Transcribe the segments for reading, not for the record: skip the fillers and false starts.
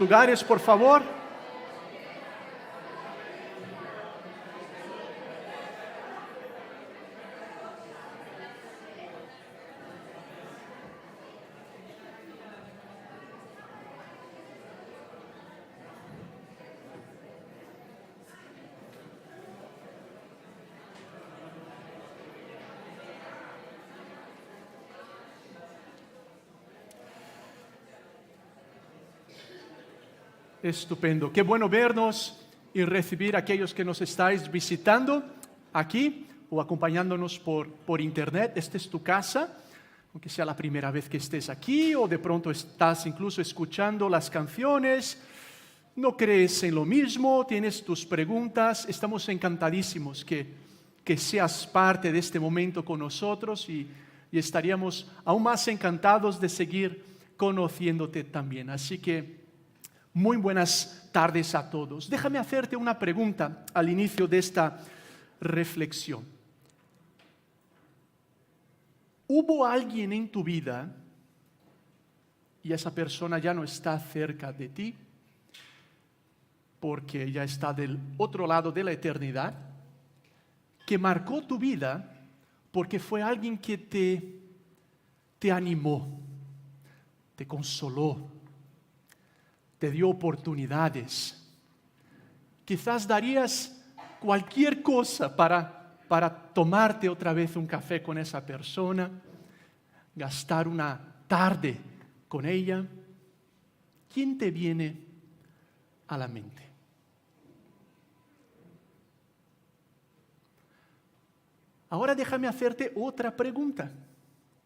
Lugares, por favor. Estupendo. Qué bueno vernos y recibir a aquellos que nos estáis visitando aquí o acompañándonos por internet. Esta es tu casa, aunque sea la primera vez que estés aquí o de pronto estás incluso escuchando las canciones. No crees en lo mismo, tienes tus preguntas. Estamos encantadísimos que seas parte de este momento con nosotros y estaríamos aún más encantados de seguir conociéndote también. Así que muy buenas tardes a todos. Déjame hacerte una pregunta al inicio de esta reflexión. ¿Hubo alguien en tu vida y esa persona ya no está cerca de ti porque ya está del otro lado de la eternidad, que marcó tu vida porque fue alguien que te animó, te consoló, te dio oportunidades? Quizás darías cualquier cosa para tomarte otra vez un café con esa persona, gastar una tarde con ella. ¿Quién te viene a la mente? Ahora déjame hacerte otra pregunta.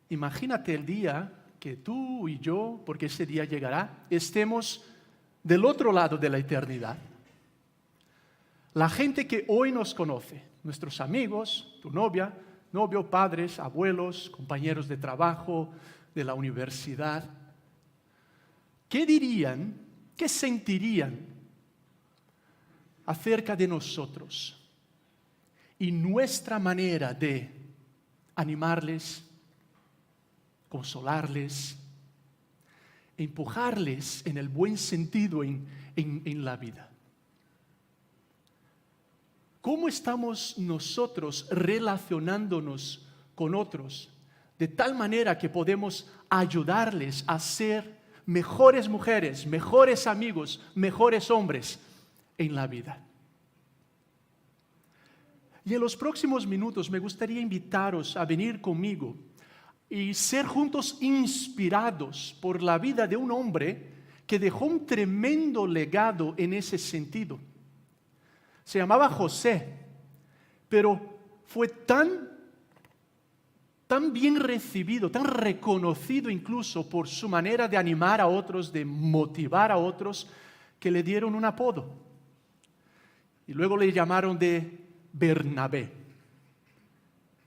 Imagínate el día que tú y yo, porque ese día llegará, estemos del otro lado de la eternidad. La gente que hoy nos conoce, nuestros amigos, tu novia, novio, padres, abuelos, compañeros de trabajo, de la universidad, ¿qué dirían, qué sentirían acerca de nosotros y nuestra manera de animarles, consolarles, empujarles en el buen sentido en la vida? ¿Cómo estamos nosotros relacionándonos con otros de tal manera que podemos ayudarles a ser mejores mujeres, mejores amigos, mejores hombres en la vida? Y en los próximos minutos me gustaría invitaros a venir conmigo y ser juntos inspirados por la vida de un hombre que dejó un tremendo legado en ese sentido. Se llamaba José, pero fue tan bien recibido, tan reconocido incluso por su manera de animar a otros, de motivar a otros, que le dieron un apodo. Y luego le llamaron de Bernabé,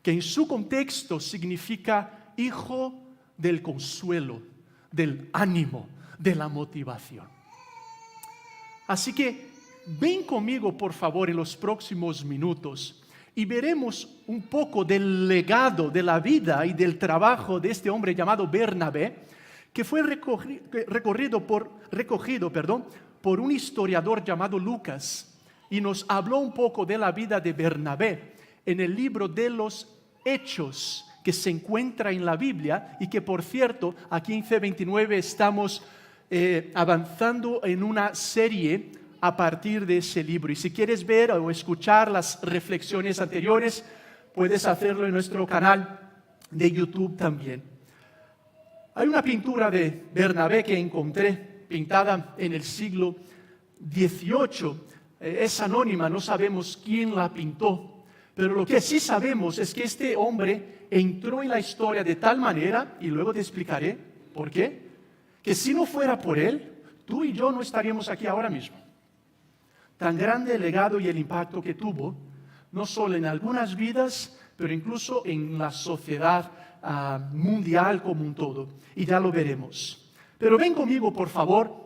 que en su contexto significa hijo del consuelo, del ánimo, de la motivación. Así que ven conmigo, por favor, en los próximos minutos y veremos un poco del legado de la vida y del trabajo de este hombre llamado Bernabé, que fue recogido por un historiador llamado Lucas, y nos habló un poco de la vida de Bernabé en el libro de los Hechos, que se encuentra en la Biblia y que, por cierto, aquí en C29 estamos avanzando en una serie a partir de ese libro. Y si quieres ver o escuchar las reflexiones anteriores, puedes hacerlo en nuestro canal de YouTube también. Hay una pintura de Bernabé que encontré, pintada en el siglo XVIII. Es anónima, no sabemos quién la pintó, pero lo que sí sabemos es que este hombre entró en la historia de tal manera, y luego te explicaré por qué, que si no fuera por él, tú y yo no estaríamos aquí ahora mismo. Tan grande el legado y el impacto que tuvo, no solo en algunas vidas, pero incluso en la sociedad mundial como un todo. Y ya lo veremos. Pero ven conmigo, por favor.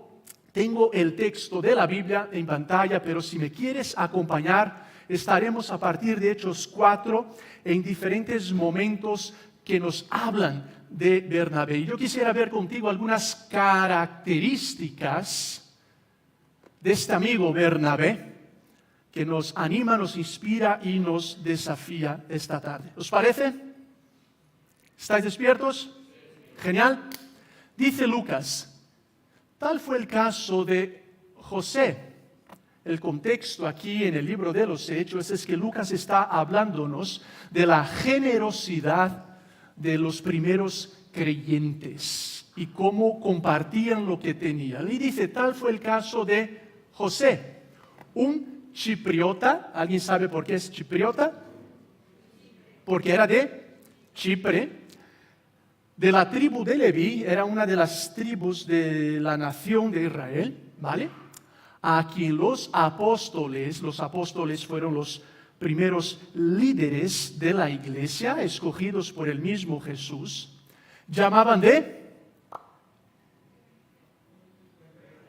Tengo el texto de la Biblia en pantalla, pero si me quieres acompañar, estaremos a partir de Hechos 4 en diferentes momentos que nos hablan de Bernabé. Y yo quisiera ver contigo algunas características de este amigo Bernabé, que nos anima, nos inspira y nos desafía esta tarde. ¿Os parece? ¿Estáis despiertos? Genial. Dice Lucas, tal fue el caso de José. El contexto aquí en el libro de los Hechos es que Lucas está hablándonos de la generosidad de los primeros creyentes y cómo compartían lo que tenían. Y dice, tal fue el caso de José, un chipriota. ¿Alguien sabe por qué es chipriota? Porque era de Chipre, de la tribu de Leví, era una de las tribus de la nación de Israel, ¿vale? A quien los apóstoles fueron los primeros líderes de la iglesia, escogidos por el mismo Jesús, llamaban de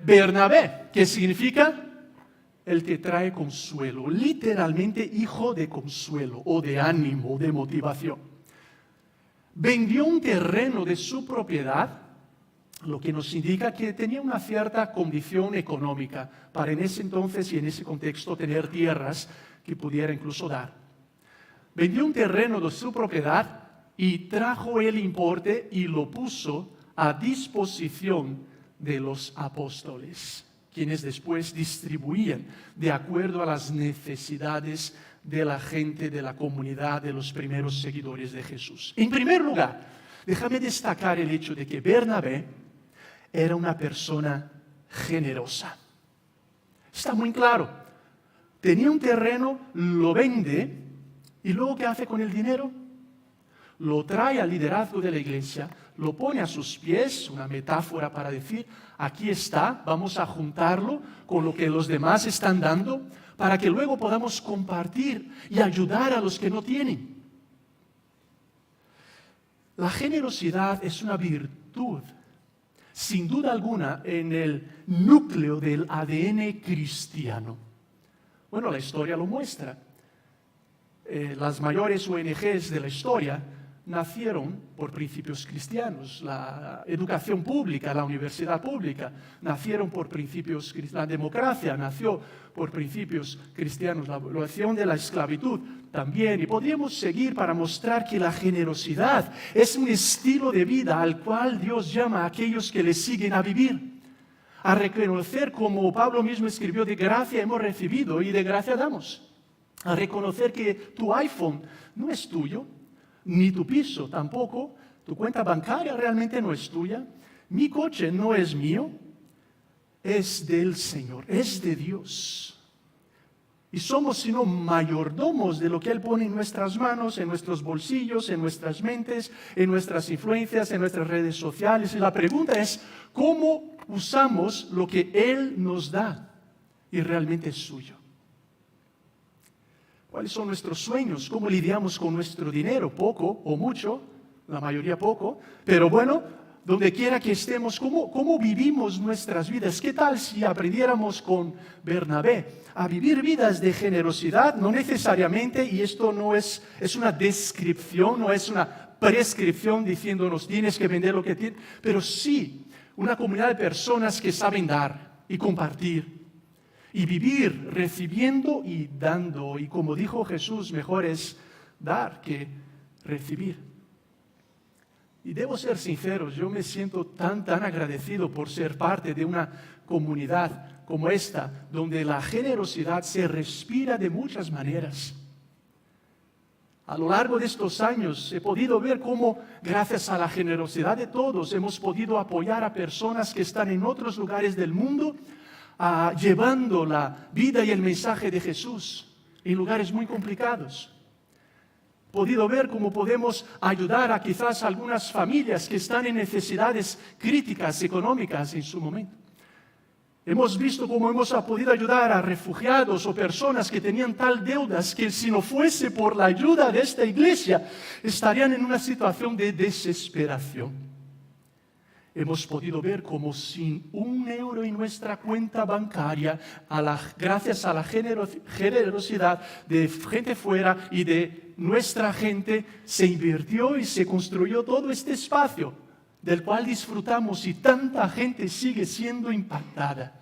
Bernabé, que significa el que trae consuelo, literalmente hijo de consuelo o de ánimo, de motivación. Vendió un terreno de su propiedad, lo que nos indica que tenía una cierta condición económica para en ese entonces y en ese contexto tener tierras que pudiera incluso dar. Vendió un terreno de su propiedad y trajo el importe y lo puso a disposición de los apóstoles, quienes después distribuían de acuerdo a las necesidades de la gente, de la comunidad, de los primeros seguidores de Jesús. En primer lugar, déjame destacar el hecho de que Bernabé era una persona generosa. Está muy claro. Tenía un terreno, lo vende, y luego ¿qué hace con el dinero? Lo trae al liderazgo de la iglesia, lo pone a sus pies, una metáfora para decir, aquí está, vamos a juntarlo con lo que los demás están dando, para que luego podamos compartir y ayudar a los que no tienen. La generosidad es una virtud, sin duda alguna, en el núcleo del ADN cristiano. Bueno, la historia lo muestra. Las mayores ONGs de la historia nacieron por principios cristianos. La educación pública, la universidad pública, nacieron por principios cristianos. La democracia nació por principios cristianos. La abolición de la esclavitud también. Y podríamos seguir para mostrar que la generosidad es un estilo de vida al cual Dios llama a aquellos que le siguen a vivir. A reconocer, como Pablo mismo escribió, de gracia hemos recibido y de gracia damos. A reconocer que tu iPhone no es tuyo, ni tu piso tampoco, tu cuenta bancaria realmente no es tuya, mi coche no es mío, es del Señor, es de Dios. Y somos sino mayordomos de lo que Él pone en nuestras manos, en nuestros bolsillos, en nuestras mentes, en nuestras influencias, en nuestras redes sociales. Y la pregunta es, ¿cómo usamos lo que Él nos da y realmente es suyo? ¿Cuáles son nuestros sueños? ¿Cómo lidiamos con nuestro dinero? Poco o mucho, la mayoría poco, pero bueno, donde quiera que estemos, ¿cómo vivimos nuestras vidas? ¿Qué tal si aprendiéramos con Bernabé a vivir vidas de generosidad? No necesariamente, y esto no es una descripción, no es una prescripción diciéndonos tienes que vender lo que tienes, pero sí una comunidad de personas que saben dar y compartir. Y vivir recibiendo y dando. Y como dijo Jesús, mejor es dar que recibir. Y debo ser sincero, yo me siento tan agradecido por ser parte de una comunidad como esta, donde la generosidad se respira de muchas maneras. A lo largo de estos años he podido ver cómo, gracias a la generosidad de todos, hemos podido apoyar a personas que están en otros lugares del mundo, llevando la vida y el mensaje de Jesús en lugares muy complicados. He podido ver cómo podemos ayudar a quizás algunas familias que están en necesidades críticas económicas en su momento. Hemos visto cómo hemos podido ayudar a refugiados o personas que tenían tal deudas que si no fuese por la ayuda de esta iglesia estarían en una situación de desesperación. Hemos podido ver cómo sin un euro en nuestra cuenta bancaria, gracias a la generosidad de gente fuera y de nuestra gente, se invirtió y se construyó todo este espacio del cual disfrutamos y tanta gente sigue siendo impactada.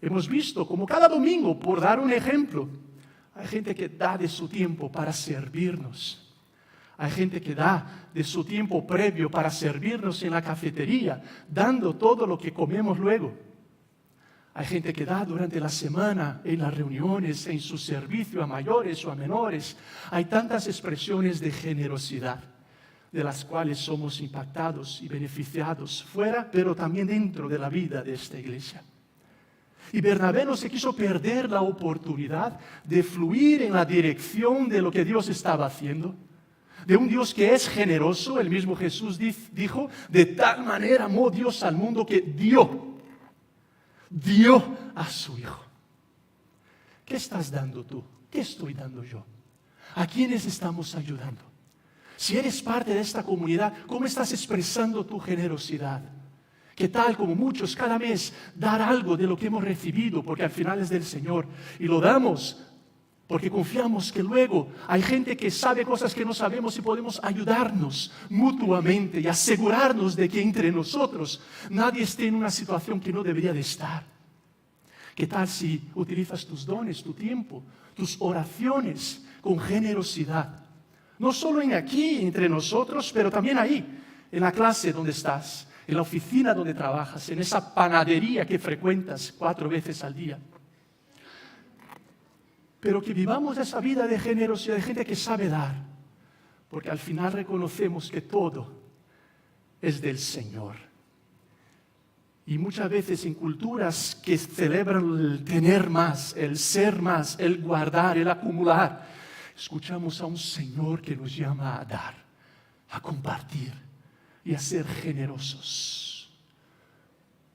Hemos visto como cada domingo, por dar un ejemplo, hay gente que da de su tiempo para servirnos. Hay gente que da de su tiempo previo para servirnos en la cafetería, dando todo lo que comemos luego. Hay gente que da durante la semana en las reuniones, en su servicio a mayores o a menores. Hay tantas expresiones de generosidad de las cuales somos impactados y beneficiados fuera, pero también dentro de la vida de esta iglesia. Y Bernabé no se quiso perder la oportunidad de fluir en la dirección de lo que Dios estaba haciendo. De un Dios que es generoso. El mismo Jesús dijo, de tal manera amó Dios al mundo que dio a su Hijo. ¿Qué estás dando tú? ¿Qué estoy dando yo? ¿A quiénes estamos ayudando? Si eres parte de esta comunidad, ¿cómo estás expresando tu generosidad? ¿Qué tal, como muchos, cada mes dar algo de lo que hemos recibido? Porque al final es del Señor y lo damos porque confiamos que luego hay gente que sabe cosas que no sabemos y podemos ayudarnos mutuamente y asegurarnos de que entre nosotros nadie esté en una situación que no debería de estar. ¿Qué tal si utilizas tus dones, tu tiempo, tus oraciones con generosidad? No solo aquí entre nosotros, pero también ahí, en la clase donde estás, en la oficina donde trabajas, en esa panadería que frecuentas 4 veces al día. Pero que vivamos esa vida de generosidad, de gente que sabe dar, porque al final reconocemos que todo es del Señor. Y muchas veces en culturas que celebran el tener más, el ser más, el guardar, el acumular, escuchamos a un Señor que nos llama a dar, a compartir y a ser generosos.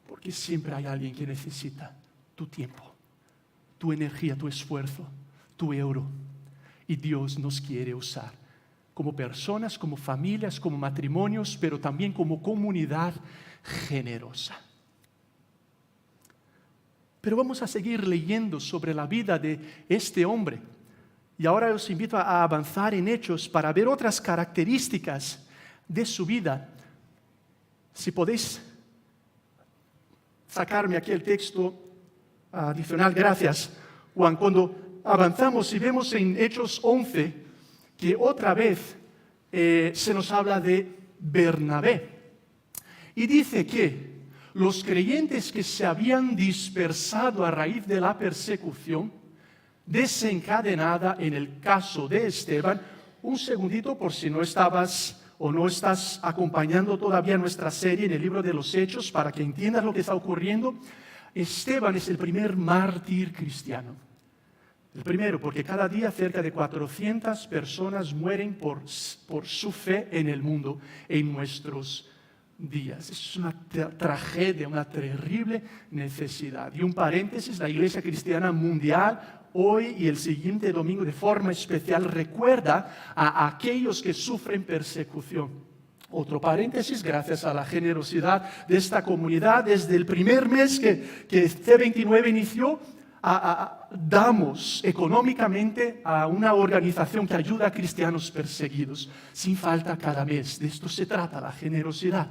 Porque siempre hay alguien que necesita tu tiempo, tu energía, tu esfuerzo, tu euro. Y Dios nos quiere usar como personas, como familias, como matrimonios, pero también como comunidad generosa. Pero vamos a seguir leyendo sobre la vida de este hombre. Y ahora os invito a avanzar en Hechos para ver otras características de su vida. Si podéis sacarme aquí el texto adicional, gracias, Juan. Cuando avanzamos y vemos en Hechos 11 que otra vez se nos habla de Bernabé. Y dice que los creyentes que se habían dispersado a raíz de la persecución desencadenada en el caso de Esteban. Un segundito por si no estabas o no estás acompañando todavía nuestra serie en el libro de los Hechos para que entiendas lo que está ocurriendo. Esteban es el primer mártir cristiano. El primero, porque cada día cerca de 400 personas mueren por su fe en el mundo, en nuestros días. Es una tragedia, una terrible necesidad. Y un paréntesis, la Iglesia Cristiana Mundial hoy y el siguiente domingo de forma especial recuerda a aquellos que sufren persecución. Otro paréntesis, gracias a la generosidad de esta comunidad, desde el primer mes que C29 inició, damos económicamente a una organización que ayuda a cristianos perseguidos, sin falta cada mes. De esto se trata, la generosidad.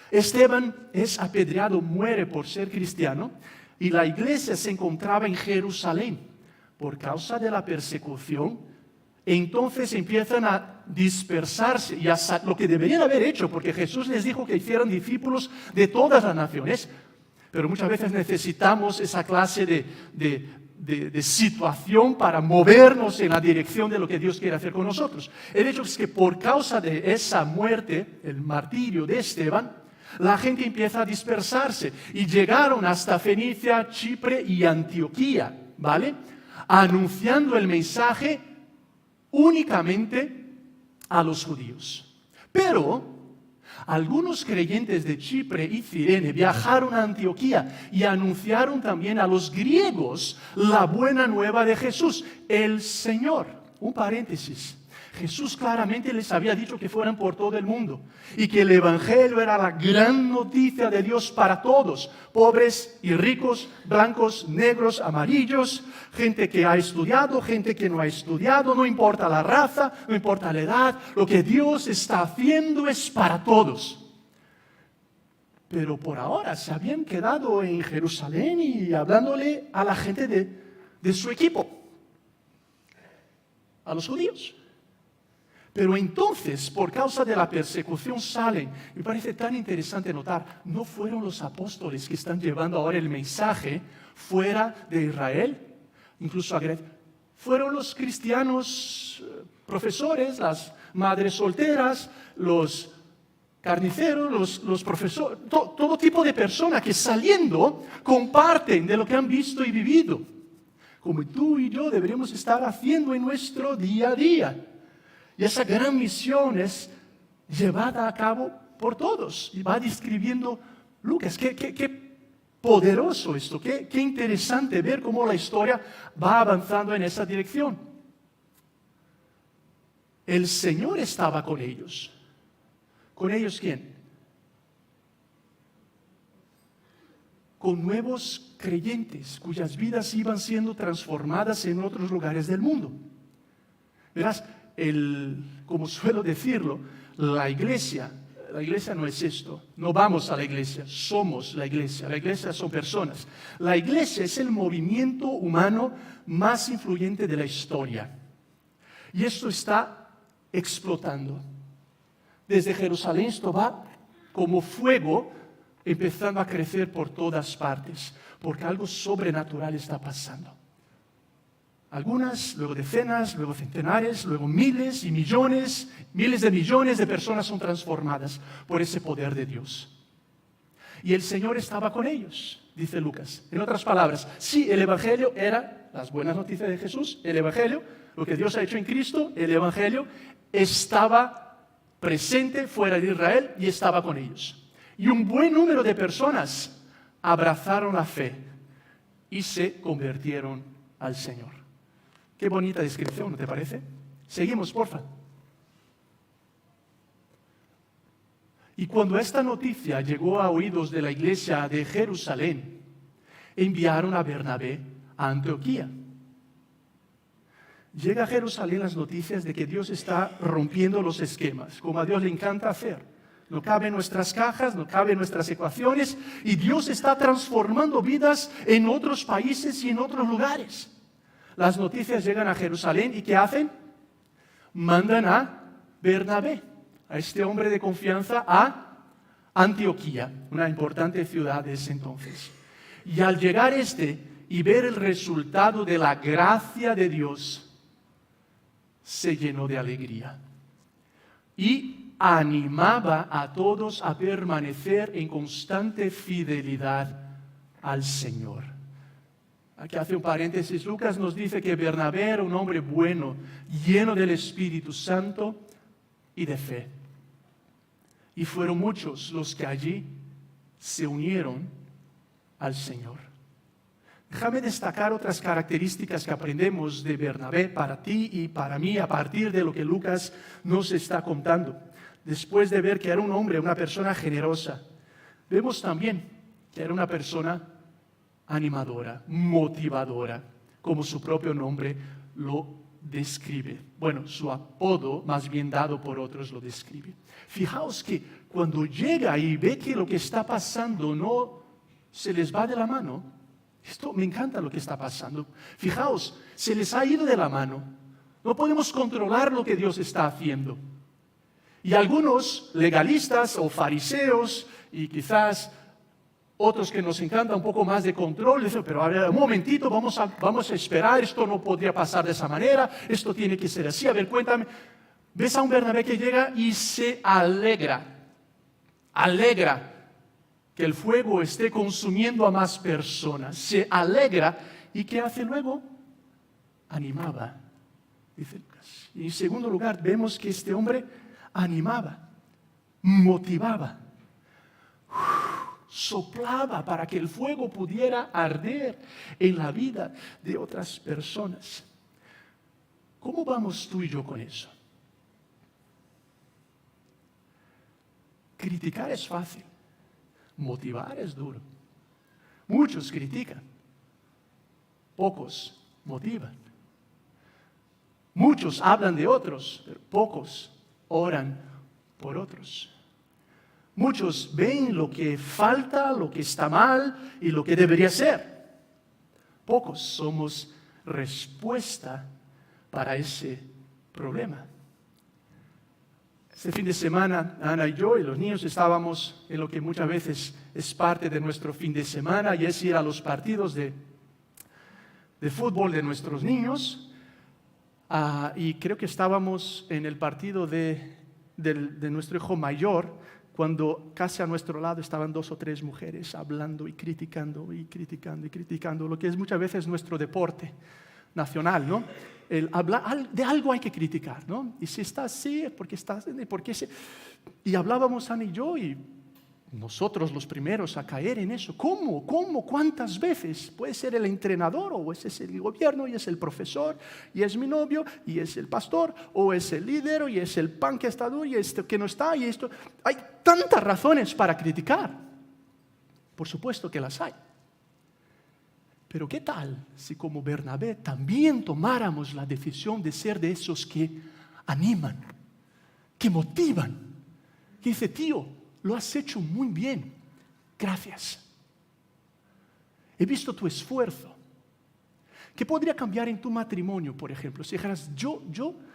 Esteban es apedreado, muere por ser cristiano, y la iglesia se encontraba en Jerusalén por causa de la persecución. Entonces empiezan a dispersarse y a lo que deberían haber hecho, porque Jesús les dijo que hicieran discípulos de todas las naciones. Pero muchas veces necesitamos esa clase de situación para movernos en la dirección de lo que Dios quiere hacer con nosotros. El hecho es que por causa de esa muerte, el martirio de Esteban, la gente empieza a dispersarse y llegaron hasta Fenicia, Chipre y Antioquía, ¿vale? Anunciando el mensaje únicamente a los judíos. Pero algunos creyentes de Chipre y Cirene viajaron a Antioquía y anunciaron también a los griegos la buena nueva de Jesús, el Señor. Un paréntesis. Jesús claramente les había dicho que fueran por todo el mundo y que el Evangelio era la gran noticia de Dios para todos, pobres y ricos, blancos, negros, amarillos, gente que ha estudiado, gente que no ha estudiado, no importa la raza, no importa la edad, lo que Dios está haciendo es para todos. pero por ahora se habían quedado en Jerusalén y hablándole a la gente de su equipo, a los judíos. Pero entonces, por causa de la persecución salen, me parece tan interesante notar, no fueron los apóstoles que están llevando ahora el mensaje fuera de Israel, incluso a Grecia, fueron los cristianos profesores, las madres solteras, los carniceros, los profesores, todo tipo de personas que saliendo comparten de lo que han visto y vivido, como tú y yo deberíamos estar haciendo en nuestro día a día. Y esa gran misión es llevada a cabo por todos. Y va describiendo Lucas. Qué poderoso esto, qué interesante ver cómo la historia va avanzando en esa dirección. El Señor estaba con ellos. ¿Con ellos quién? Con nuevos creyentes cuyas vidas iban siendo transformadas en otros lugares del mundo. Verás, como suelo decirlo, la iglesia no es esto, no vamos a la iglesia, somos la iglesia son personas. La iglesia es el movimiento humano más influyente de la historia. Y esto está explotando. Desde Jerusalén esto va como fuego, empezando a crecer por todas partes, porque algo sobrenatural está pasando. Algunas, luego decenas, luego centenares, luego miles y millones, miles de millones de personas son transformadas por ese poder de Dios. Y el Señor estaba con ellos, dice Lucas. En otras palabras, sí, el Evangelio era las buenas noticias de Jesús, el Evangelio, lo que Dios ha hecho en Cristo, el Evangelio estaba presente fuera de Israel y estaba con ellos. Y un buen número de personas abrazaron la fe y se convirtieron al Señor. Qué bonita descripción, ¿no te parece? Seguimos, porfa. Y cuando esta noticia llegó a oídos de la iglesia de Jerusalén, enviaron a Bernabé a Antioquía. Llega a Jerusalén las noticias de que Dios está rompiendo los esquemas, como a Dios le encanta hacer. No cabe en nuestras cajas, no cabe en nuestras ecuaciones, y Dios está transformando vidas en otros países y en otros lugares. Las noticias llegan a Jerusalén y ¿qué hacen? Mandan a Bernabé, a este hombre de confianza, a Antioquía, una importante ciudad de ese entonces. Y al llegar y ver el resultado de la gracia de Dios, se llenó de alegría. Y animaba a todos a permanecer en constante fidelidad al Señor. Aquí hace un paréntesis, Lucas nos dice que Bernabé era un hombre bueno, lleno del Espíritu Santo y de fe. Y fueron muchos los que allí se unieron al Señor. Déjame destacar otras características que aprendemos de Bernabé para ti y para mí a partir de lo que Lucas nos está contando. Después de ver que era un hombre, una persona generosa, vemos también que era una persona animadora, motivadora, como su propio nombre lo describe. Bueno, su apodo, más bien dado por otros, lo describe. Fijaos que cuando llega y ve que lo que está pasando no se les va de la mano, esto me encanta lo que está pasando. Fijaos, se les ha ido de la mano. No podemos controlar lo que Dios está haciendo. Y algunos legalistas o fariseos y quizás otros que nos encanta un poco más de control, dicen, pero a ver, un momentito, vamos a esperar, esto no podría pasar de esa manera, esto tiene que ser así. A ver, cuéntame. Ves a un Bernabé que llega y se alegra que el fuego esté consumiendo a más personas, se alegra. ¿Y qué hace luego? Animaba, dice Lucas. Y en segundo lugar, vemos que este hombre animaba, motivaba, soplaba para que el fuego pudiera arder en la vida de otras personas. ¿Cómo vamos tú y yo con eso? Criticar es fácil, motivar es duro. Muchos critican, pocos motivan. Muchos hablan de otros, pero pocos oran por otros. Muchos ven lo que falta, lo que está mal y lo que debería ser. Pocos somos respuesta para ese problema. Este fin de semana, Ana y yo y los niños estábamos en lo que muchas veces es parte de nuestro fin de semana, y es ir a los partidos de fútbol de nuestros niños. Y creo que estábamos en el partido de nuestro hijo mayor, cuando casi a nuestro lado estaban 2 o 3 mujeres hablando y criticando, lo que es muchas veces nuestro deporte nacional, ¿no? De algo hay que criticar, ¿no? Y si está así, es porque está así, y hablábamos Ana y yo, y nosotros los primeros a caer en eso. ¿Cómo? ¿Cuántas veces? Puede ser el entrenador, o ese es el gobierno, y es el profesor, y es mi novio, y es el pastor, o es el líder, y es el pan que está duro, y esto que no está, y esto. Hay tantas razones para criticar. Por supuesto que las hay. Pero ¿qué tal si como Bernabé también tomáramos la decisión de ser de esos que animan, que motivan, que dice, tío, lo has hecho muy bien, gracias. He visto tu esfuerzo. ¿Qué podría cambiar en tu matrimonio, por ejemplo? Si dijeras, yo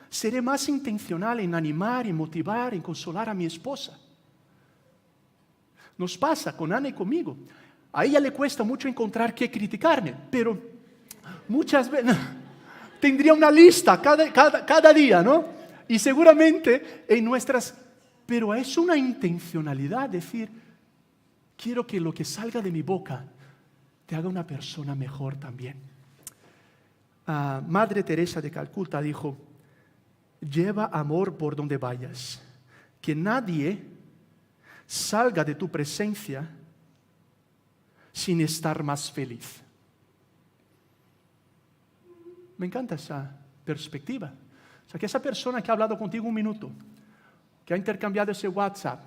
seré más intencional en animar, en motivar, en consolar a mi esposa. Nos pasa con Ana y conmigo. A ella le cuesta mucho encontrar qué criticarme, pero muchas veces tendría una lista cada día, ¿no? Y seguramente en nuestras... Pero es una intencionalidad decir, quiero que lo que salga de mi boca te haga una persona mejor también. Madre Teresa de Calcuta dijo, lleva amor por donde vayas, que nadie salga de tu presencia sin estar más feliz. Me encanta esa perspectiva. O sea, que esa persona que ha hablado contigo un minuto, que ha intercambiado ese WhatsApp,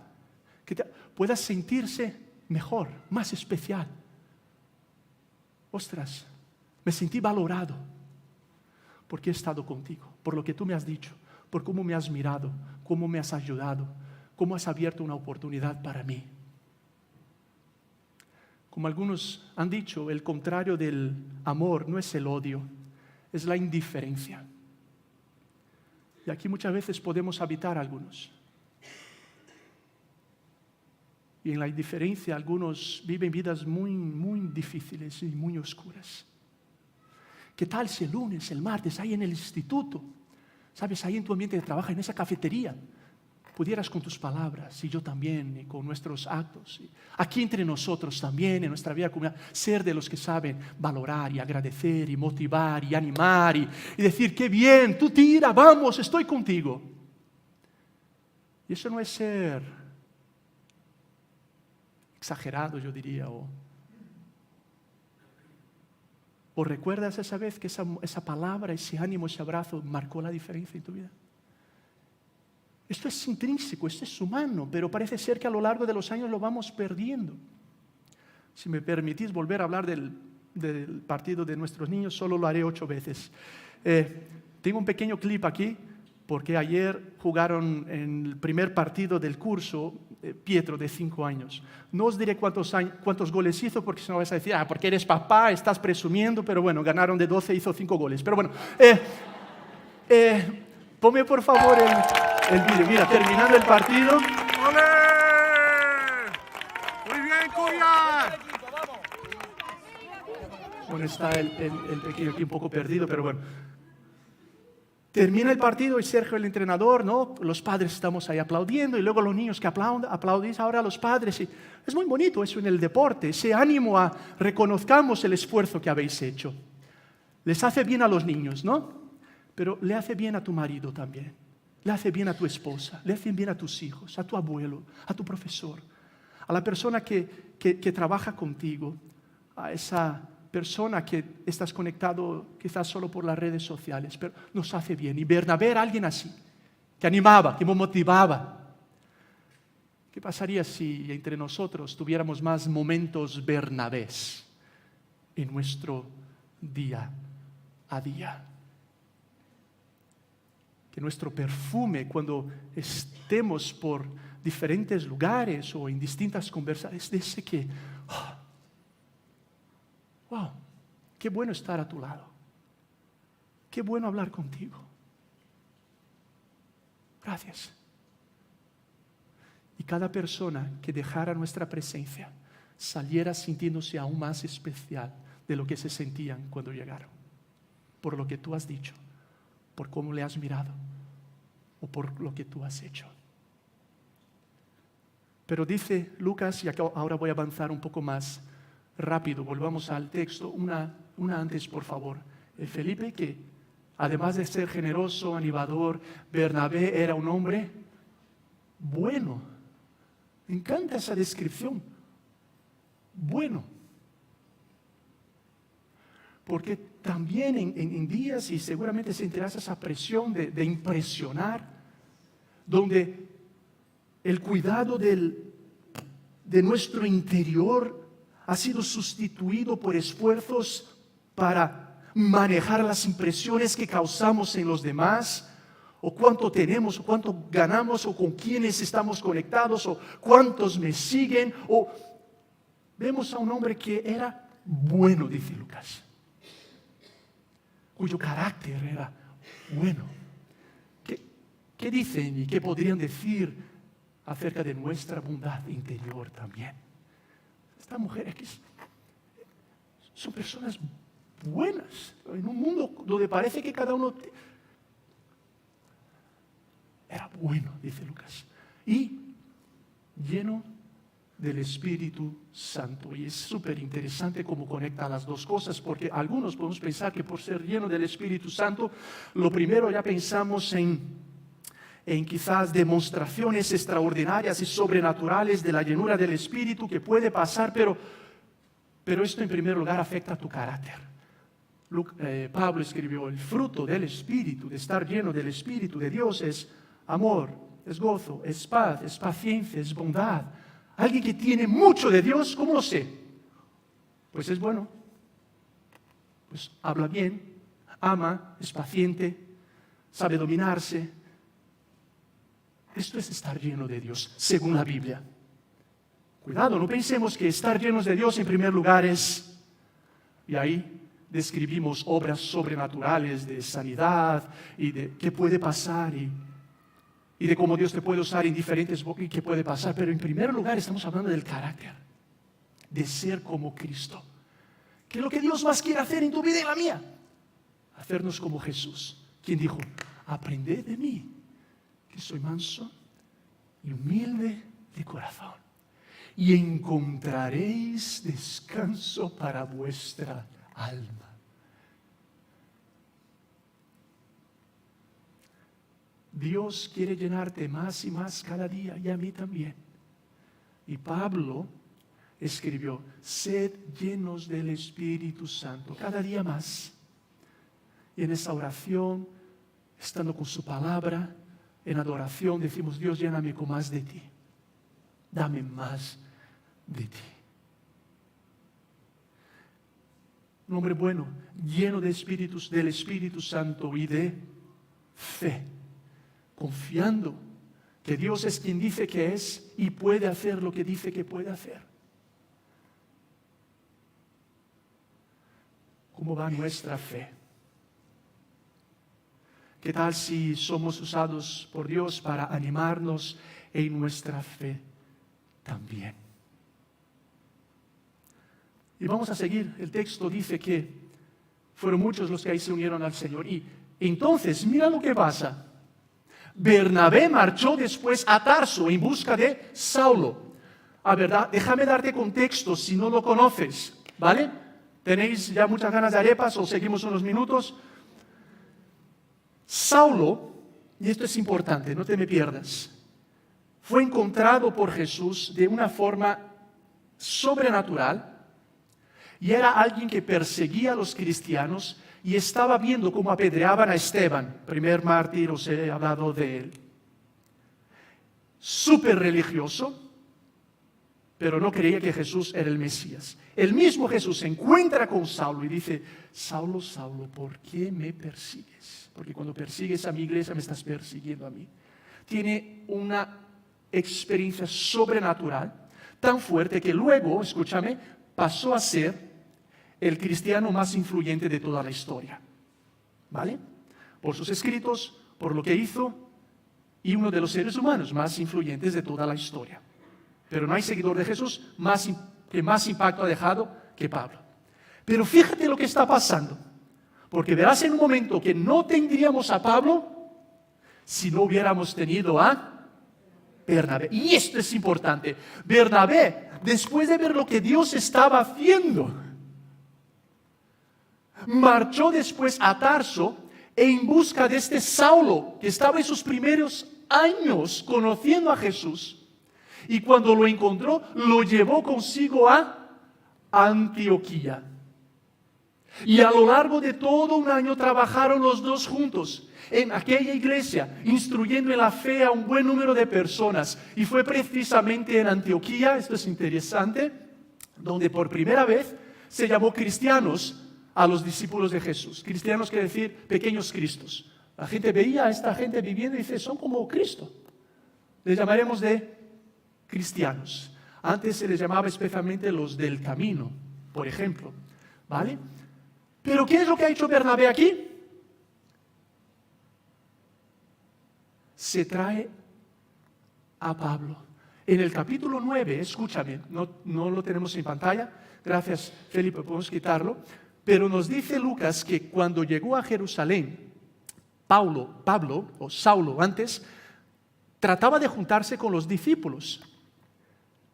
pueda sentirse mejor, más especial. Ostras, me sentí valorado porque he estado contigo, por lo que tú me has dicho, por cómo me has mirado, cómo me has ayudado, cómo has abierto una oportunidad para mí. Como algunos han dicho, el contrario del amor no es el odio, es la indiferencia. Y aquí muchas veces podemos habitar algunos. Y en la indiferencia algunos viven vidas muy, muy difíciles y muy oscuras. ¿Qué tal si el lunes, el martes, ahí en el instituto, sabes, ahí en tu ambiente de trabajo, en esa cafetería, pudieras con tus palabras, y yo también, y con nuestros actos, y aquí entre nosotros también, en nuestra vida comunidad, ser de los que saben valorar y agradecer y motivar y animar y decir, qué bien, tú tira, vamos, estoy contigo. Y eso no es ser exagerado, yo diría, o recuerdas esa vez que esa palabra, ese ánimo, ese abrazo marcó la diferencia en tu vida. Esto es intrínseco, esto es humano, pero parece ser que a lo largo de los años lo vamos perdiendo. Si me permitís volver a hablar del partido de nuestros niños, solo lo haré 8 veces. Tengo un pequeño clip aquí, porque ayer jugaron en el primer partido del curso Pietro, de 5 años. No os diré cuántos goles hizo, porque si no vais a decir, porque eres papá, estás presumiendo, pero bueno, ganaron de 12, hizo 5 goles. Pero bueno, ponme por favor el vídeo. Mira, terminando el partido. ¡Ole! ¡Muy bien, Cuya! Bueno, está el pequeño aquí un poco perdido, pero bueno. Termina el partido y Sergio, el entrenador, ¿no? Los padres estamos ahí aplaudiendo y luego los niños que aplaudís ahora a los padres. Y es muy bonito eso en el deporte, ese ánimo a reconozcamos el esfuerzo que habéis hecho. Les hace bien a los niños, ¿no? Pero le hace bien a tu marido también. Le hace bien a tu esposa, le hace bien a tus hijos, a tu abuelo, a tu profesor, a la persona que trabaja contigo, a esa persona que estás conectado quizás solo por las redes sociales, pero nos hace bien. Y Bernabé era alguien así, que animaba, que motivaba. ¿Qué pasaría si entre nosotros tuviéramos más momentos Bernabés en nuestro día a día? Que nuestro perfume, cuando estemos por diferentes lugares o en distintas conversaciones, dice que, wow, qué bueno estar a tu lado. Qué bueno hablar contigo. Gracias. Y cada persona que dejara nuestra presencia saliera sintiéndose aún más especial de lo que se sentían cuando llegaron. Por lo que tú has dicho, por cómo le has mirado o por lo que tú has hecho. Pero dice Lucas, y ahora voy a avanzar un poco más rápido, volvamos al texto, una antes por favor. Felipe, que además de ser generoso, animador, Bernabé era un hombre bueno. Me encanta esa descripción. Bueno. Porque también en días, y seguramente sentirás esa presión de impresionar, donde el cuidado de nuestro interior ha sido sustituido por esfuerzos para manejar las impresiones que causamos en los demás, o cuánto tenemos, o cuánto ganamos, o con quiénes estamos conectados, o cuántos me siguen, o vemos a un hombre que era bueno, dice Lucas, cuyo carácter era bueno. ¿Qué dicen y qué podrían decir acerca de nuestra bondad interior también? Estas mujeres que son personas buenas, en un mundo donde parece que cada uno era bueno, dice Lucas, y lleno del Espíritu Santo. Y es súper interesante cómo conecta las dos cosas, porque algunos podemos pensar que por ser lleno del Espíritu Santo, lo primero ya pensamos en quizás demostraciones extraordinarias y sobrenaturales de la llenura del Espíritu que puede pasar, pero esto en primer lugar afecta a tu carácter. Pablo escribió, el fruto del Espíritu, de estar lleno del Espíritu de Dios, es amor, es gozo, es paz, es paciencia, es bondad. Alguien que tiene mucho de Dios, ¿cómo lo sé? Pues es bueno, pues habla bien, ama, es paciente, sabe dominarse. Esto es estar lleno de Dios, según la Biblia. Cuidado, no pensemos que estar llenos de Dios en primer lugar es, y ahí describimos obras sobrenaturales de sanidad y de qué puede pasar y de cómo Dios te puede usar en diferentes y qué puede pasar. Pero en primer lugar estamos hablando del carácter, de ser como Cristo. ¿Qué es lo que Dios más quiere hacer en tu vida y en la mía? Hacernos como Jesús, quien dijo, aprended de mí, que soy manso y humilde de corazón, y encontraréis descanso para vuestra alma. Dios quiere llenarte más y más cada día, y a mí también. Y Pablo escribió, sed llenos del Espíritu Santo, cada día más. Y en esa oración, estando con su palabra, en adoración, decimos, Dios, lléname con más de ti. Dame más de ti. Un hombre bueno, lleno del Espíritu Santo y de fe, confiando que Dios es quien dice que es y puede hacer lo que dice que puede hacer. ¿Cómo va nuestra fe? ¿Qué tal si somos usados por Dios para animarnos en nuestra fe también? Y vamos a seguir. El texto dice que fueron muchos los que ahí se unieron al Señor. Y entonces, mira lo que pasa. Bernabé marchó después a Tarso en busca de Saulo. ¿Verdad? Déjame darte contexto si no lo conoces, ¿vale? ¿Tenéis ya muchas ganas de arepas o seguimos unos minutos? Saulo, y esto es importante, no te me pierdas, fue encontrado por Jesús de una forma sobrenatural y era alguien que perseguía a los cristianos y estaba viendo cómo apedreaban a Esteban, primer mártir, os he hablado de él. Súper religioso, pero no creía que Jesús era el Mesías. El mismo Jesús se encuentra con Saulo y dice, Saulo, Saulo, ¿por qué me persigues? Porque cuando persigues a mi iglesia me estás persiguiendo a mí. Tiene una experiencia sobrenatural, tan fuerte que luego, escúchame, pasó a ser el cristiano más influyente de toda la historia. ¿Vale? Por sus escritos, por lo que hizo, y uno de los seres humanos más influyentes de toda la historia. Pero no hay seguidor de Jesús que más impacto ha dejado que Pablo. Pero fíjate lo que está pasando, porque verás en un momento que no tendríamos a Pablo si no hubiéramos tenido a Bernabé. Y esto es importante. Bernabé, después de ver lo que Dios estaba haciendo, marchó después a Tarso en busca de este Saulo, que estaba en sus primeros años conociendo a Jesús. Y cuando lo encontró, lo llevó consigo a Antioquía. Y a lo largo de todo un año trabajaron los dos juntos en aquella iglesia, instruyendo en la fe a un buen número de personas. Y fue precisamente en Antioquía, esto es interesante, donde por primera vez se llamó cristianos a los discípulos de Jesús. Cristianos quiere decir pequeños cristos. La gente veía a esta gente viviendo y dice, son como Cristo. Les llamaremos de cristianos. Antes se les llamaba especialmente los del camino, por ejemplo. ¿Vale? Pero ¿qué es lo que ha hecho Bernabé aquí? Se trae a Pablo. En el capítulo 9, escúchame, no lo tenemos en pantalla. Gracias, Felipe, podemos quitarlo. Pero nos dice Lucas que cuando llegó a Jerusalén, Pablo, o Saulo antes, trataba de juntarse con los discípulos.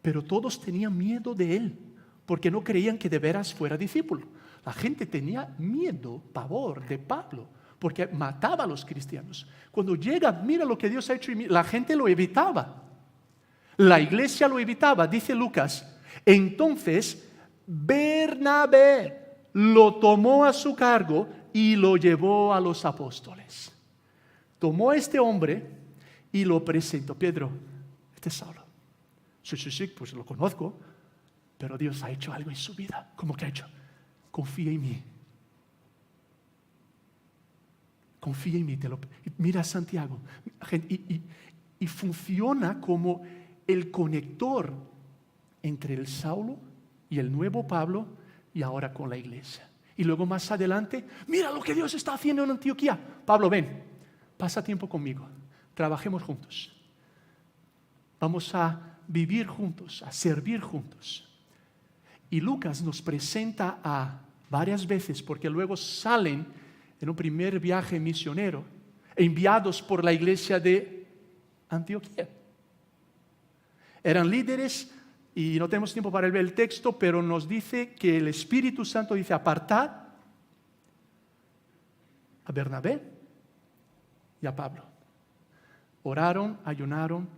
Pero todos tenían miedo de él, porque no creían que de veras fuera discípulo. La gente tenía miedo, pavor de Pablo, porque mataba a los cristianos. Cuando llega, mira lo que Dios ha hecho, y la gente lo evitaba. La iglesia lo evitaba, dice Lucas. Entonces, Bernabé lo tomó a su cargo y lo llevó a los apóstoles. Tomó a este hombre y lo presentó. Pedro, este es Saulo. Sí, pues lo conozco, pero Dios ha hecho algo en su vida. ¿Cómo que ha hecho? Confía en mí. Confía en mí. Mira a Santiago. Y funciona como el conector entre el Saulo y el nuevo Pablo y ahora con la iglesia. Y luego más adelante, mira lo que Dios está haciendo en Antioquía. Pablo, ven, pasa tiempo conmigo. Trabajemos juntos. Vamos a vivir juntos, a servir juntos. Y Lucas nos presenta a varias veces, porque luego salen en un primer viaje misionero, enviados por la iglesia de Antioquía. Eran líderes, y no tenemos tiempo para ver el texto, pero nos dice que el Espíritu Santo dice, apartad a Bernabé y a Pablo. Oraron, ayunaron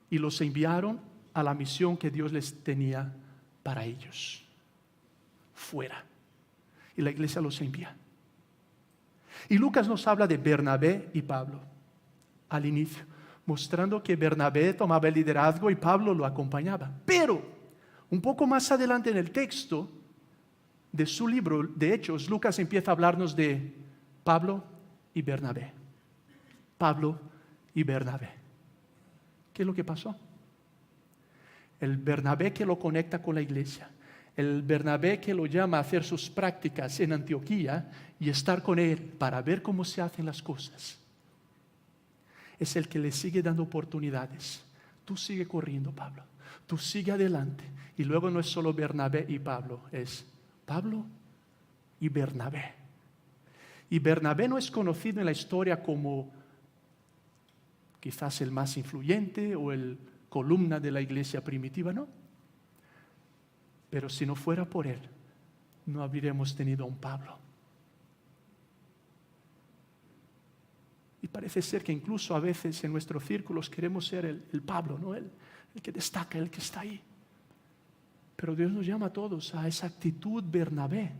y los enviaron a la misión que Dios les tenía para ellos. Fuera. Y la iglesia los envía. Y Lucas nos habla de Bernabé y Pablo al inicio, mostrando que Bernabé tomaba el liderazgo y Pablo lo acompañaba. Pero un poco más adelante en el texto de su libro de Hechos, Lucas empieza a hablarnos de Pablo y Bernabé. Pablo y Bernabé. ¿Qué es lo que pasó? El Bernabé que lo conecta con la iglesia, el Bernabé que lo llama a hacer sus prácticas en Antioquía y estar con él para ver cómo se hacen las cosas, es el que le sigue dando oportunidades. Tú sigue corriendo, Pablo. Tú sigue adelante. Y luego no es solo Bernabé y Pablo, es Pablo y Bernabé. Y Bernabé no es conocido en la historia como quizás el más influyente o el columna de la iglesia primitiva, no. Pero si no fuera por él, no habríamos tenido a un Pablo. Y parece ser que incluso a veces en nuestros círculos queremos ser el Pablo, ¿no? El que destaca, el que está ahí. Pero Dios nos llama a todos a esa actitud Bernabé.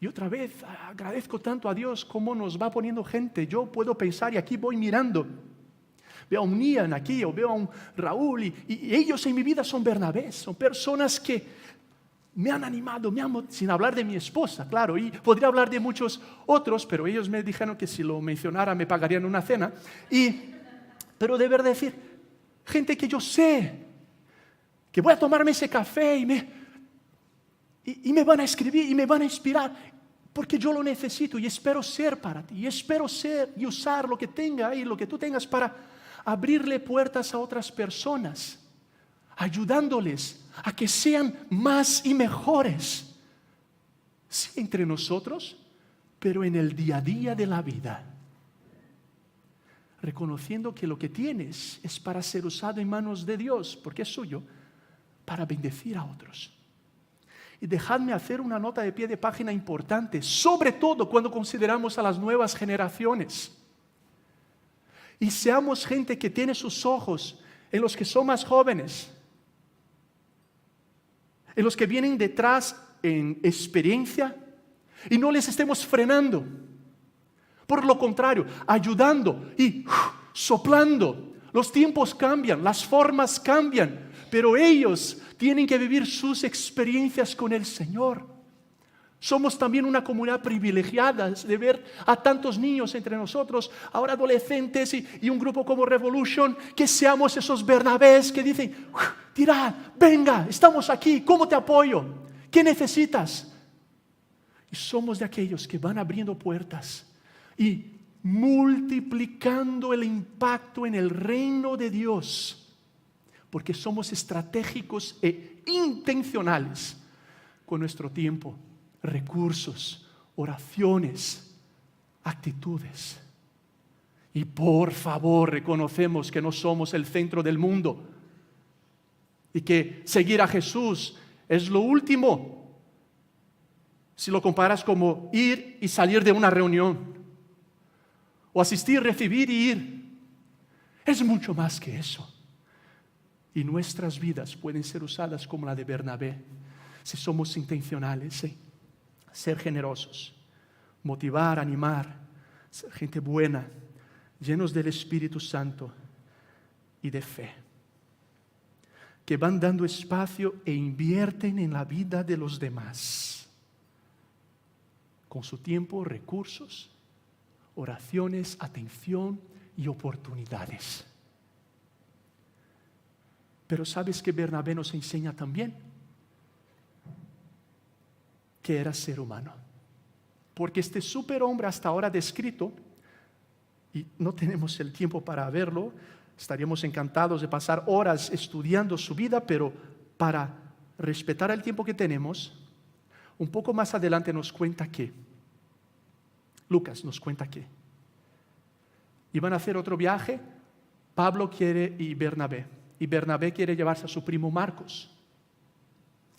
Y otra vez agradezco tanto a Dios cómo nos va poniendo gente. Yo puedo pensar, y aquí voy mirando, veo a un Nian aquí, o veo a un Raúl, y ellos en mi vida son Bernabés, son personas que me han animado, sin hablar de mi esposa, claro, y podría hablar de muchos otros, pero ellos me dijeron que si lo mencionara me pagarían una cena. Pero deber decir, Gente que yo sé que voy a tomarme ese café y me van a escribir y me van a inspirar, porque yo lo necesito y espero ser para ti, y espero ser y usar lo que tenga ahí, lo que tú tengas para abrirle puertas a otras personas, ayudándoles a que sean más y mejores, sí, entre nosotros, pero en el día a día de la vida, reconociendo que lo que tienes es para ser usado en manos de Dios, porque es suyo, para bendecir a otros. Y dejadme hacer una nota de pie de página importante, sobre todo cuando consideramos a las nuevas generaciones. Y seamos gente que tiene sus ojos en los que son más jóvenes, en los que vienen detrás en experiencia, y no les estemos frenando. Por lo contrario, ayudando y soplando. Los tiempos cambian, las formas cambian, pero ellos tienen que vivir sus experiencias con el Señor. Somos también una comunidad privilegiada de ver a tantos niños entre nosotros, ahora adolescentes y un grupo como Revolution, que seamos esos Bernabés que dicen, tirad, venga, estamos aquí, ¿cómo te apoyo? ¿Qué necesitas? Y somos de aquellos que van abriendo puertas y multiplicando el impacto en el reino de Dios, porque somos estratégicos e intencionales con nuestro tiempo, recursos, oraciones, actitudes. Y por favor, reconocemos que no somos el centro del mundo y que seguir a Jesús es lo último. Si lo comparas como ir y salir de una reunión, o asistir, recibir y ir, es mucho más que eso. Y nuestras vidas pueden ser usadas como la de Bernabé, si somos intencionales, ¿sí? Ser generosos, motivar, animar, ser gente buena, llenos del Espíritu Santo y de fe, que van dando espacio e invierten en la vida de los demás, con su tiempo, recursos, oraciones, atención y oportunidades. Pero ¿sabes qué Bernabé nos enseña también? Que era ser humano. Porque este superhombre hasta ahora descrito, y no tenemos el tiempo para verlo, estaríamos encantados de pasar horas estudiando su vida, pero para respetar el tiempo que tenemos, un poco más adelante nos cuenta que Lucas nos cuenta que iban a hacer otro viaje, Pablo y Bernabé quiere llevarse a su primo Marcos.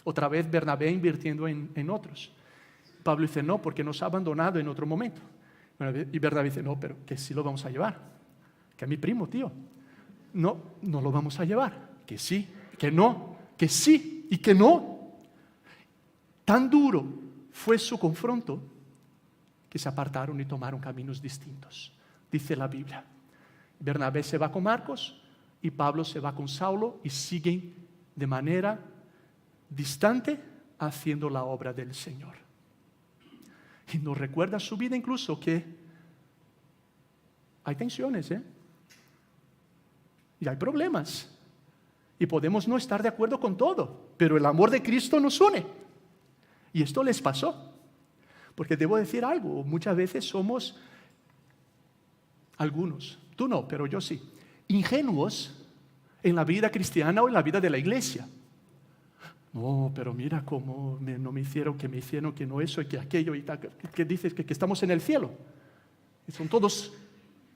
Otra vez Bernabé invirtiendo en otros. Pablo dice, no, porque nos ha abandonado en otro momento. Y Bernabé dice, no, pero que sí lo vamos a llevar. Que a mi primo, tío. No, no lo vamos a llevar. Que sí, que no, que sí y que no. Tan duro fue su confronto que se apartaron y tomaron caminos distintos, dice la Biblia. Bernabé se va con Marcos y Pablo se va con Saulo y siguen de manera distante haciendo la obra del Señor. Y nos recuerda su vida incluso que hay tensiones, y hay problemas. Y podemos no estar de acuerdo con todo, pero el amor de Cristo nos une. Y esto les pasó. Porque debo decir algo, muchas veces somos, algunos, tú no, pero yo sí, ingenuos en la vida cristiana o en la vida de la iglesia. No, pero mira cómo no me hicieron, que no eso y que aquello y tal, que dices que estamos en el cielo. Y son todos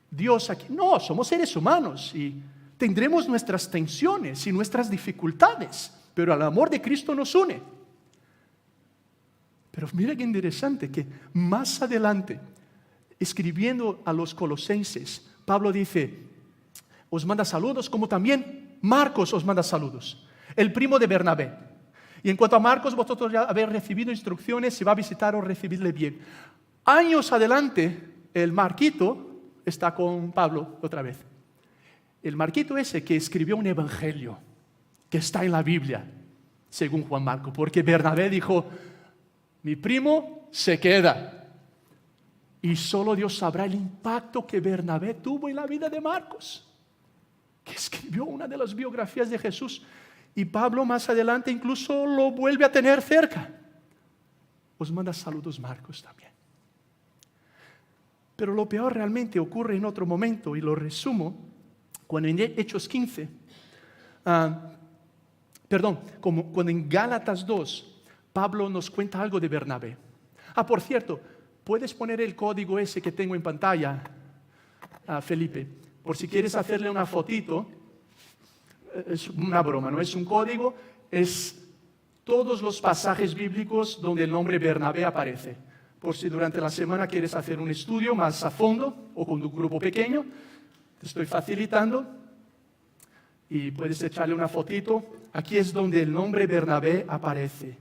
Dios aquí. No, somos seres humanos y tendremos nuestras tensiones y nuestras dificultades, pero el amor de Cristo nos une. Pero mira qué interesante que más adelante, escribiendo a los colosenses, Pablo dice, os manda saludos, como también Marcos os manda saludos, el primo de Bernabé. Y en cuanto a Marcos, vosotros ya habéis recibido instrucciones, si va a visitaros, recibidle bien. Años adelante, el Marquito está con Pablo otra vez. El Marquito ese que escribió un evangelio, que está en la Biblia, según Juan Marco, porque Bernabé dijo, mi primo se queda. Y solo Dios sabrá el impacto que Bernabé tuvo en la vida de Marcos. que escribió una de las biografías de Jesús. Y Pablo más adelante incluso lo vuelve a tener cerca. Os manda saludos Marcos también. Pero lo peor realmente ocurre en otro momento, y lo resumo, cuando en Hechos 15, cuando en Gálatas 2, Pablo nos cuenta algo de Bernabé. Por cierto, puedes poner el código ese que tengo en pantalla, Felipe, por si quieres hacerle una fotito. Es una broma, no es un código, es todos los pasajes bíblicos donde el nombre Bernabé aparece. Por si durante la semana quieres hacer un estudio más a fondo o con un grupo pequeño, te estoy facilitando y puedes echarle una fotito. Aquí es donde el nombre Bernabé aparece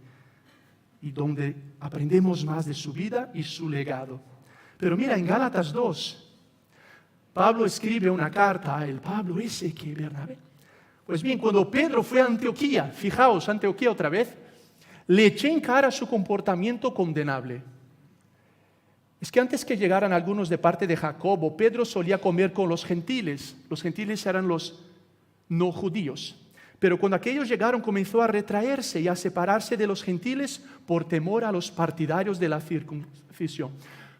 y donde aprendemos más de su vida y su legado. Pero mira, en Gálatas 2, Pablo escribe una carta, el Pablo ese que Bernabé. Pues bien, cuando Pedro fue a Antioquía, fijaos, Antioquía otra vez, le eché en cara su comportamiento condenable. Es que antes que llegaran algunos de parte de Jacobo, Pedro solía comer con los gentiles. Los gentiles eran los no judíos. Pero cuando aquellos llegaron, comenzó a retraerse y a separarse de los gentiles por temor a los partidarios de la circuncisión.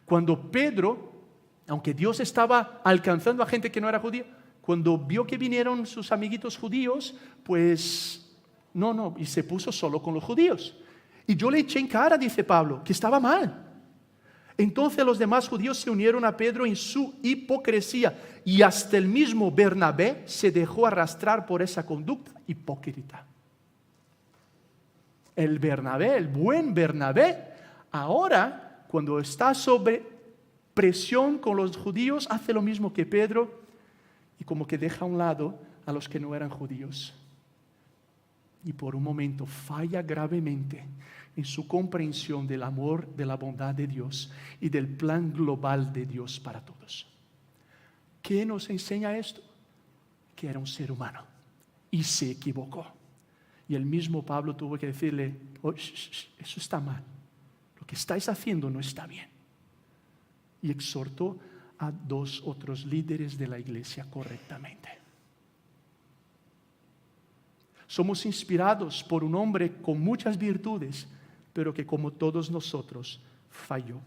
Cuando Pedro, aunque Dios estaba alcanzando a gente que no era judía, cuando vio que vinieron sus amiguitos judíos, pues no, y se puso solo con los judíos. Y yo le eché en cara, dice Pablo, que estaba mal. Entonces los demás judíos se unieron a Pedro en su hipocresía y hasta el mismo Bernabé se dejó arrastrar por esa conducta hipócrita. El Bernabé, el buen Bernabé, ahora cuando está sobre presión con los judíos, hace lo mismo que Pedro y como que deja a un lado a los que no eran judíos. Y por un momento falla gravemente en su comprensión del amor, de la bondad de Dios y del plan global de Dios para todos. ¿Qué nos enseña esto? Que era un ser humano y se equivocó. Y el mismo Pablo tuvo que decirle, eso está mal, lo que estáis haciendo no está bien. Y exhortó a 2 otros líderes de la iglesia correctamente. Somos inspirados por un hombre con muchas virtudes, pero que como todos nosotros falló.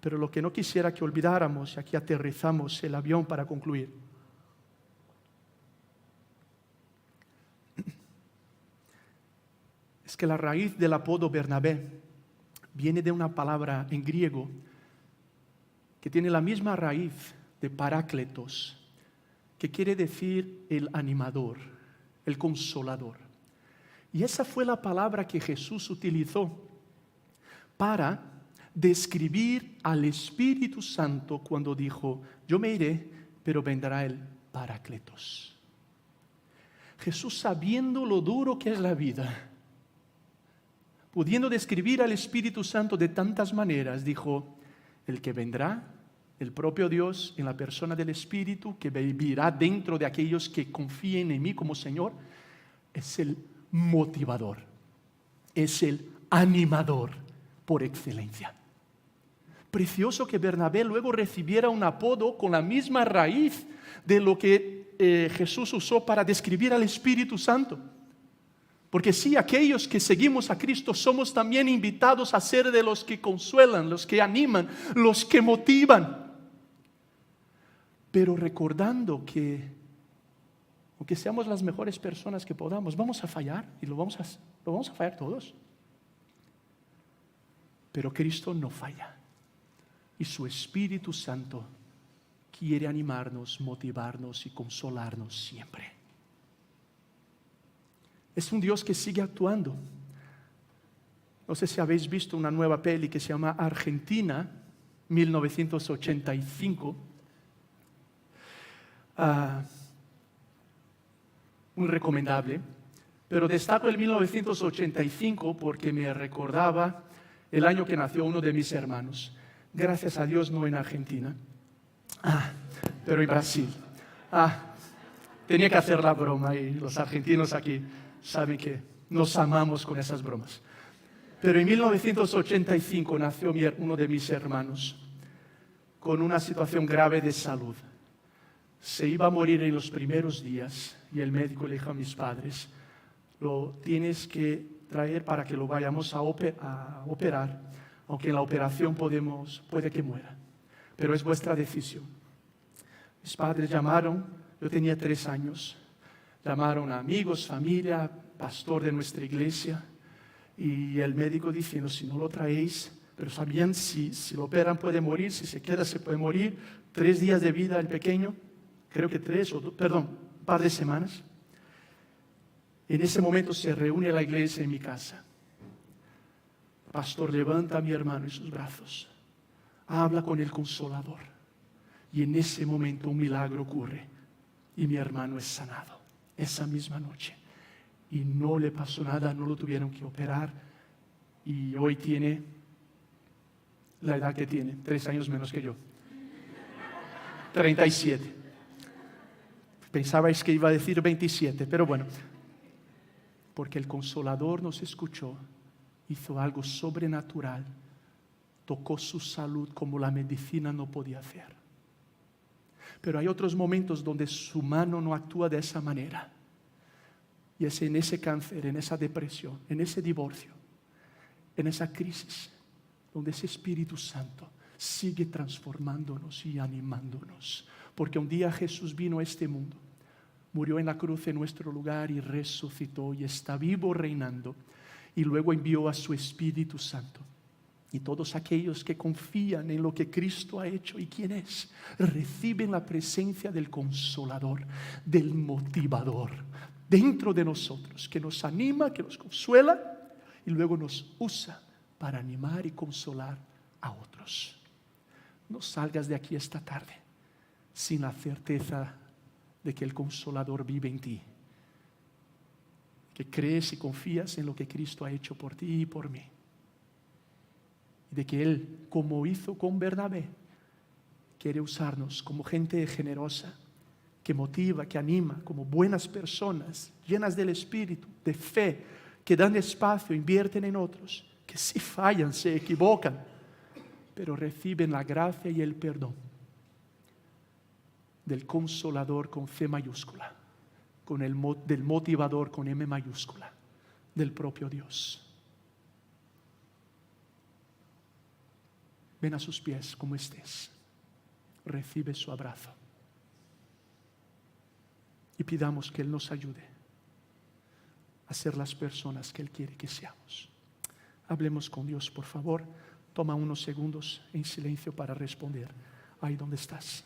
Pero lo que no quisiera que olvidáramos, y aquí aterrizamos el avión para concluir, es que la raíz del apodo Bernabé viene de una palabra en griego que tiene la misma raíz de Parácletos, que quiere decir el animador, el consolador. Y esa fue la palabra que Jesús utilizó para describir al Espíritu Santo cuando dijo, yo me iré, pero vendrá el Parácletos. Jesús, sabiendo lo duro que es la vida, pudiendo describir al Espíritu Santo de tantas maneras, dijo, el que vendrá, el propio Dios en la persona del Espíritu, que vivirá dentro de aquellos que confíen en mí como Señor, es el motivador, es el animador por excelencia. Precioso que Bernabé luego recibiera un apodo con la misma raíz de lo que Jesús usó para describir al Espíritu Santo. Porque sí, aquellos que seguimos a Cristo somos también invitados a ser de los que consuelan, los que animan, los que motivan. Pero recordando que, aunque seamos las mejores personas que podamos, vamos a fallar y lo vamos a fallar todos. Pero Cristo no falla. Y su Espíritu Santo quiere animarnos, motivarnos y consolarnos siempre. Es un Dios que sigue actuando. No sé si habéis visto una nueva peli que se llama Argentina, 1985. Muy recomendable. Pero destaco el 1985 porque me recordaba el año que nació uno de mis hermanos. Gracias a Dios no en Argentina, pero en Brasil. Tenía que hacer la broma y los argentinos aquí saben que nos amamos con esas bromas. Pero en 1985 nació uno de mis hermanos con una situación grave de salud. se iba a morir en los primeros días y el médico le dijo a mis padres, lo tienes que traer para que lo vayamos a operar, aunque en la operación puede que muera, pero es vuestra decisión. Mis padres llamaron, yo tenía 3 años, llamaron a amigos, familia, pastor de nuestra iglesia, y el médico diciendo, si no lo traéis, pero sabían si lo operan puede morir, si se queda se puede morir, 3 días de vida el pequeño, creo que 3, un par de semanas. En ese momento se reúne la iglesia en mi casa. El pastor levanta a mi hermano en sus brazos, habla con el Consolador, y en ese momento un milagro ocurre, y mi hermano es sanado, esa misma noche. Y no le pasó nada, no lo tuvieron que operar, y hoy tiene la edad que tiene, 3 años menos que yo. 37. Pensabais que iba a decir 27, pero bueno. Porque el Consolador nos escuchó, hizo algo sobrenatural, tocó su salud como la medicina no podía hacer. Pero hay otros momentos donde su mano no actúa de esa manera. Y es en ese cáncer, en esa depresión, en ese divorcio, en esa crisis, donde ese Espíritu Santo sigue transformándonos y animándonos. Porque un día Jesús vino a este mundo, murió en la cruz en nuestro lugar y resucitó y está vivo reinando. Y luego envió a su Espíritu Santo. Y todos aquellos que confían en lo que Cristo ha hecho y quién es, reciben la presencia del Consolador, del motivador, dentro de nosotros, que nos anima, que nos consuela y luego nos usa para animar y consolar a otros. No salgas de aquí esta tarde sin la certeza de que el Consolador vive en ti, que crees y confías en lo que Cristo ha hecho por ti y por mí, y de que Él, como hizo con Bernabé, quiere usarnos como gente generosa, que motiva, que anima, como buenas personas, llenas del Espíritu, de fe, que dan espacio, invierten en otros, que si fallan, se equivocan, pero reciben la gracia y el perdón del Consolador con C mayúscula, del motivador con M mayúscula, del propio Dios. Ven a sus pies como estés, recibe su abrazo y pidamos que Él nos ayude a ser las personas que Él quiere que seamos. Hablemos con Dios, por favor. Toma unos segundos en silencio para responder ahí donde estás.